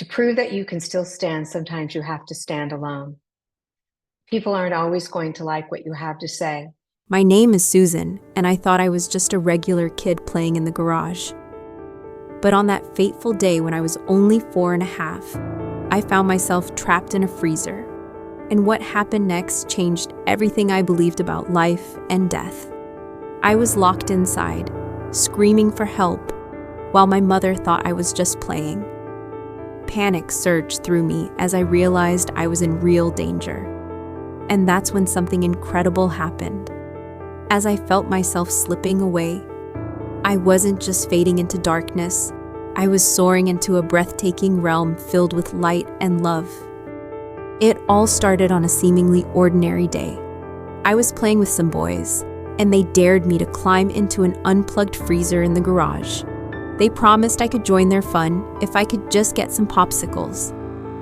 prove that you can still stand, sometimes you have to stand alone. People aren't always going to like what you have to say. My name is Susan, and I thought I was just a regular kid playing in the garage. But on that fateful day when I was only 4.5, I found myself trapped in a freezer. And what happened next changed everything I believed about life and death. I was locked inside, screaming for help, while my mother thought I was just playing. Panic surged through me as I realized I was in real danger. And that's when something incredible happened. As I felt myself slipping away, I wasn't just fading into darkness, I was soaring into a breathtaking realm filled with light and love. It all started on a seemingly ordinary day. I was playing with some boys, and they dared me to climb into an unplugged freezer in the garage. They promised I could join their fun if I could just get some popsicles.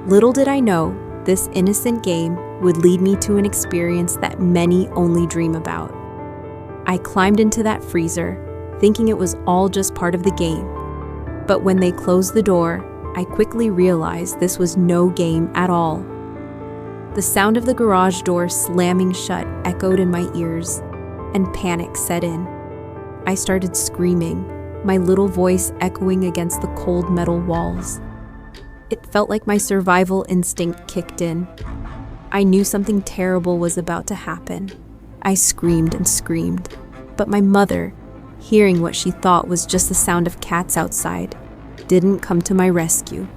Little did I know, this innocent game would lead me to an experience that many only dream about. I climbed into that freezer, thinking it was all just part of the game. But when they closed the door, I quickly realized this was no game at all. The sound of the garage door slamming shut echoed in my ears, and panic set in. I started screaming, my little voice echoing against the cold metal walls. It felt like my survival instinct kicked in. I knew something terrible was about to happen. I screamed and screamed, but my mother, hearing what she thought was just the sound of cats outside, didn't come to my rescue.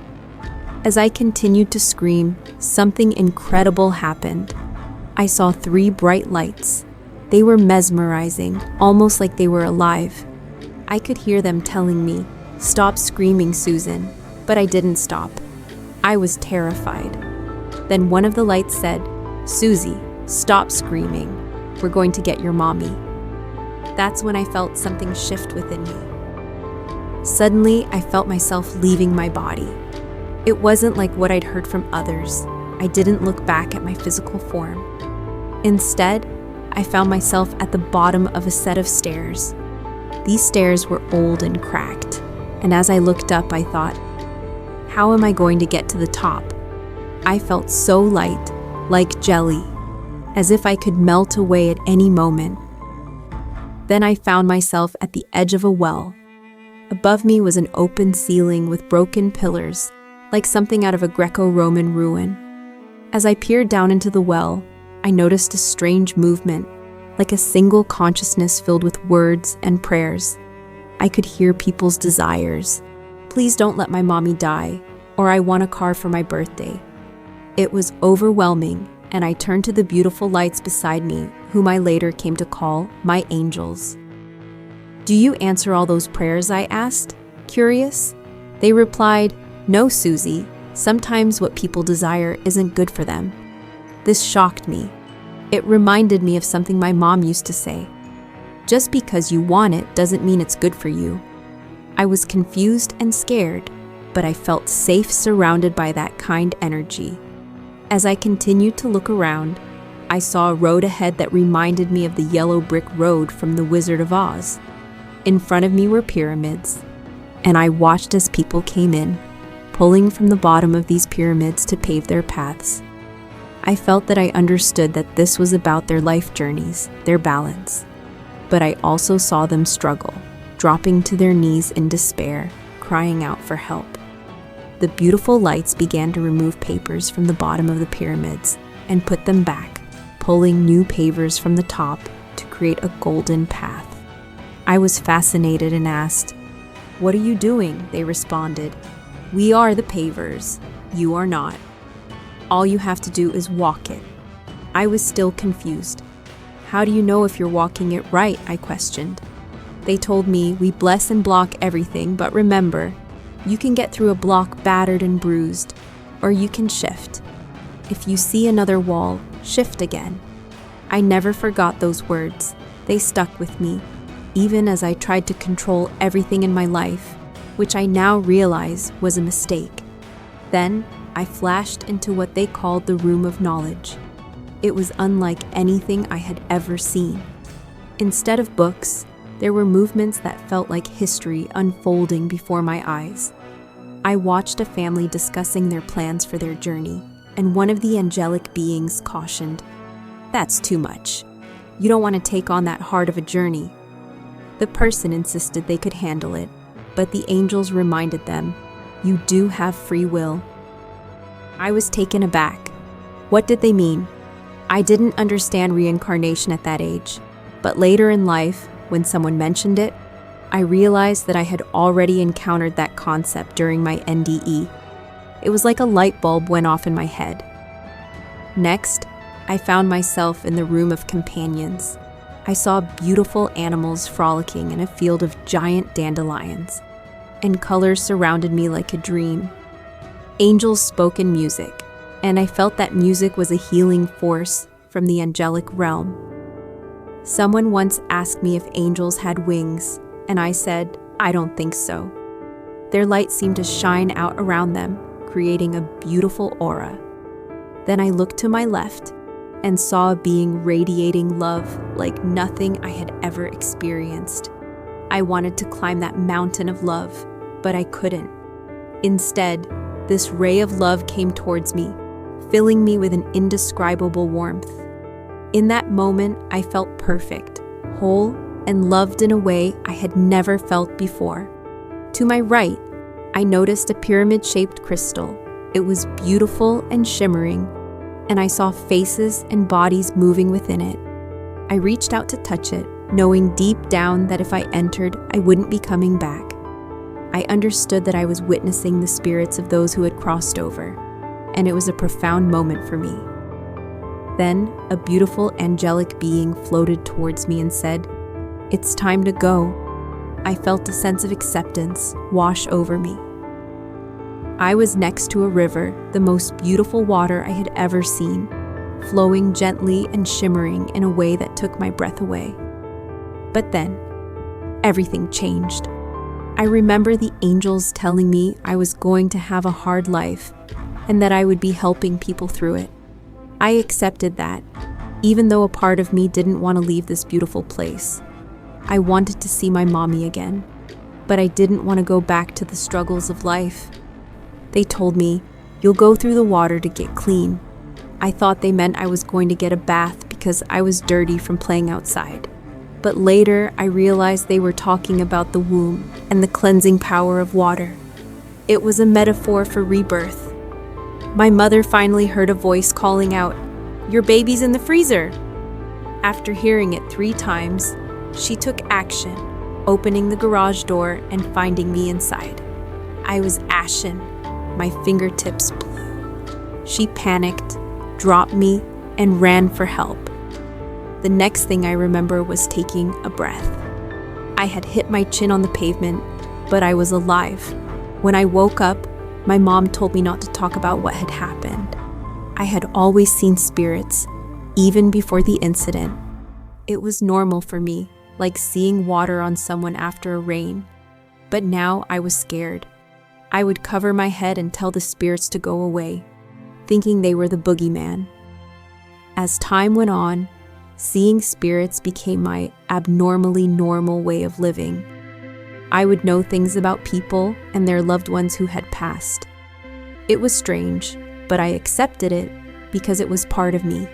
As I continued to scream, something incredible happened. I saw 3 bright lights. They were mesmerizing, almost like they were alive. I could hear them telling me, "Stop screaming, Susan," but I didn't stop. I was terrified. Then one of the lights said, "Susie, stop screaming. We're going to get your mommy." That's when I felt something shift within me. Suddenly, I felt myself leaving my body. It wasn't like what I'd heard from others. I didn't look back at my physical form. Instead, I found myself at the bottom of a set of stairs. These stairs were old and cracked, and as I looked up, I thought, how am I going to get to the top? I felt so light, like jelly, as if I could melt away at any moment. Then I found myself at the edge of a well. Above me was an open ceiling with broken pillars, like something out of a Greco-Roman ruin. As I peered down into the well, I noticed a strange movement, like a single consciousness filled with words and prayers. I could hear people's desires. "Please don't let my mommy die," or "I want a car for my birthday." It was overwhelming, and I turned to the beautiful lights beside me, whom I later came to call my angels. "Do you answer all those prayers?" I asked, curious. They replied, "No, Susie, sometimes what people desire isn't good for them." This shocked me. It reminded me of something my mom used to say. Just because you want it doesn't mean it's good for you. I was confused and scared, but I felt safe surrounded by that kind energy. As I continued to look around, I saw a road ahead that reminded me of the yellow brick road from The Wizard of Oz. In front of me were pyramids, and I watched as people came in, pulling from the bottom of these pyramids to pave their paths. I felt that I understood that this was about their life journeys, their balance. But I also saw them struggle, dropping to their knees in despair, crying out for help. The beautiful lights began to remove papers from the bottom of the pyramids and put them back, pulling new pavers from the top to create a golden path. I was fascinated and asked, "What are you doing?" They responded, "We are the pavers. You are not. All you have to do is walk it." I was still confused. "How do you know if you're walking it right?" I questioned. They told me, "We bless and block everything, but remember, you can get through a block battered and bruised, or you can shift. If you see another wall, shift again." I never forgot those words. They stuck with me, even as I tried to control everything in my life, which I now realize was a mistake. Then, I flashed into what they called the room of knowledge. It was unlike anything I had ever seen. Instead of books, there were movements that felt like history unfolding before my eyes. I watched a family discussing their plans for their journey, and one of the angelic beings cautioned, "That's too much. You don't want to take on that hard of a journey." The person insisted they could handle it, but the angels reminded them, "You do have free will." I was taken aback. What did they mean? I didn't understand reincarnation at that age, but later in life, when someone mentioned it, I realized that I had already encountered that concept during my NDE. It was like a light bulb went off in my head. Next, I found myself in the room of companions. I saw beautiful animals frolicking in a field of giant dandelions, and colors surrounded me like a dream. Angels spoke in music, and I felt that music was a healing force from the angelic realm. Someone once asked me if angels had wings, and I said, "I don't think so." Their light seemed to shine out around them, creating a beautiful aura. Then I looked to my left and saw a being radiating love like nothing I had ever experienced. I wanted to climb that mountain of love, but I couldn't. Instead, this ray of love came towards me, filling me with an indescribable warmth. In that moment, I felt perfect, whole, and loved in a way I had never felt before. To my right, I noticed a pyramid-shaped crystal. It was beautiful and shimmering, and I saw faces and bodies moving within it. I reached out to touch it, knowing deep down that if I entered, I wouldn't be coming back. I understood that I was witnessing the spirits of those who had crossed over, and it was a profound moment for me. Then, a beautiful angelic being floated towards me and said, "It's time to go." I felt a sense of acceptance wash over me. I was next to a river, the most beautiful water I had ever seen, flowing gently and shimmering in a way that took my breath away. But then, everything changed. I remember the angels telling me I was going to have a hard life and that I would be helping people through it. I accepted that, even though a part of me didn't want to leave this beautiful place. I wanted to see my mommy again, but I didn't want to go back to the struggles of life. They told me, "You'll go through the water to get clean." I thought they meant I was going to get a bath because I was dirty from playing outside. But later, I realized they were talking about the womb and the cleansing power of water. It was a metaphor for rebirth. My mother finally heard a voice calling out, "Your baby's in the freezer." After hearing it 3 times, she took action, opening the garage door and finding me inside. I was ashen, my fingertips blue. She panicked, dropped me, and ran for help. The next thing I remember was taking a breath. I had hit my chin on the pavement, but I was alive. When I woke up, my mom told me not to talk about what had happened. I had always seen spirits, even before the incident. It was normal for me, like seeing water on someone after a rain. But now I was scared. I would cover my head and tell the spirits to go away, thinking they were the boogeyman. As time went on, seeing spirits became my abnormally normal way of living. I would know things about people and their loved ones who had passed. It was strange, but I accepted it because it was part of me.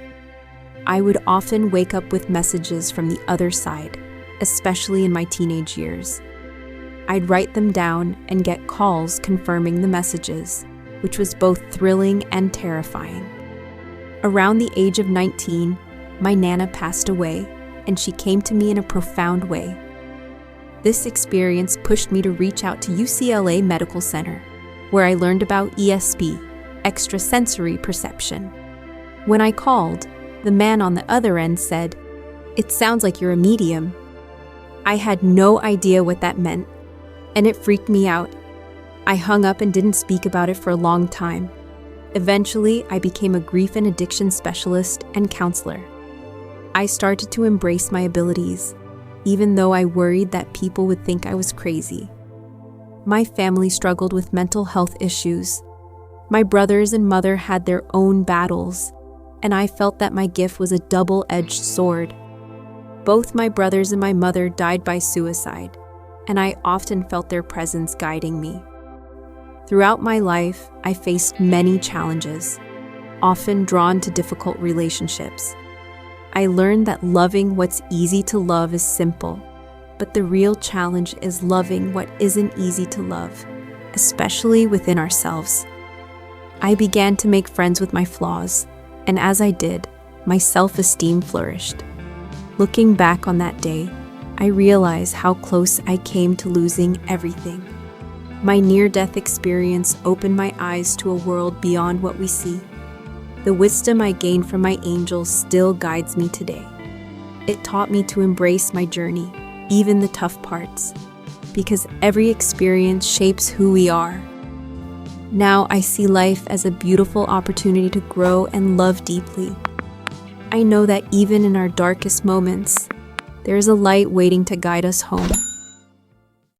I would often wake up with messages from the other side, especially in my teenage years. I'd write them down and get calls confirming the messages, which was both thrilling and terrifying. Around the age of 19, my Nana passed away, and she came to me in a profound way. This experience pushed me to reach out to UCLA Medical Center, where I learned about ESP, extrasensory perception. When I called, the man on the other end said, "It sounds like you're a medium." I had no idea what that meant, and it freaked me out. I hung up and didn't speak about it for a long time. Eventually, I became a grief and addiction specialist and counselor. I started to embrace my abilities, even though I worried that people would think I was crazy. My family struggled with mental health issues. My brothers and mother had their own battles, and I felt that my gift was a double-edged sword. Both my brothers and my mother died by suicide, and I often felt their presence guiding me. Throughout my life, I faced many challenges, often drawn to difficult relationships. I learned that loving what's easy to love is simple, but the real challenge is loving what isn't easy to love, especially within ourselves. I began to make friends with my flaws, and as I did, my self-esteem flourished. Looking back on that day, I realize how close I came to losing everything. My near-death experience opened my eyes to a world beyond what we see. The wisdom I gained from my angels still guides me today. It taught me to embrace my journey, even the tough parts, because every experience shapes who we are. Now I see life as a beautiful opportunity to grow and love deeply. I know that even in our darkest moments, there is a light waiting to guide us home.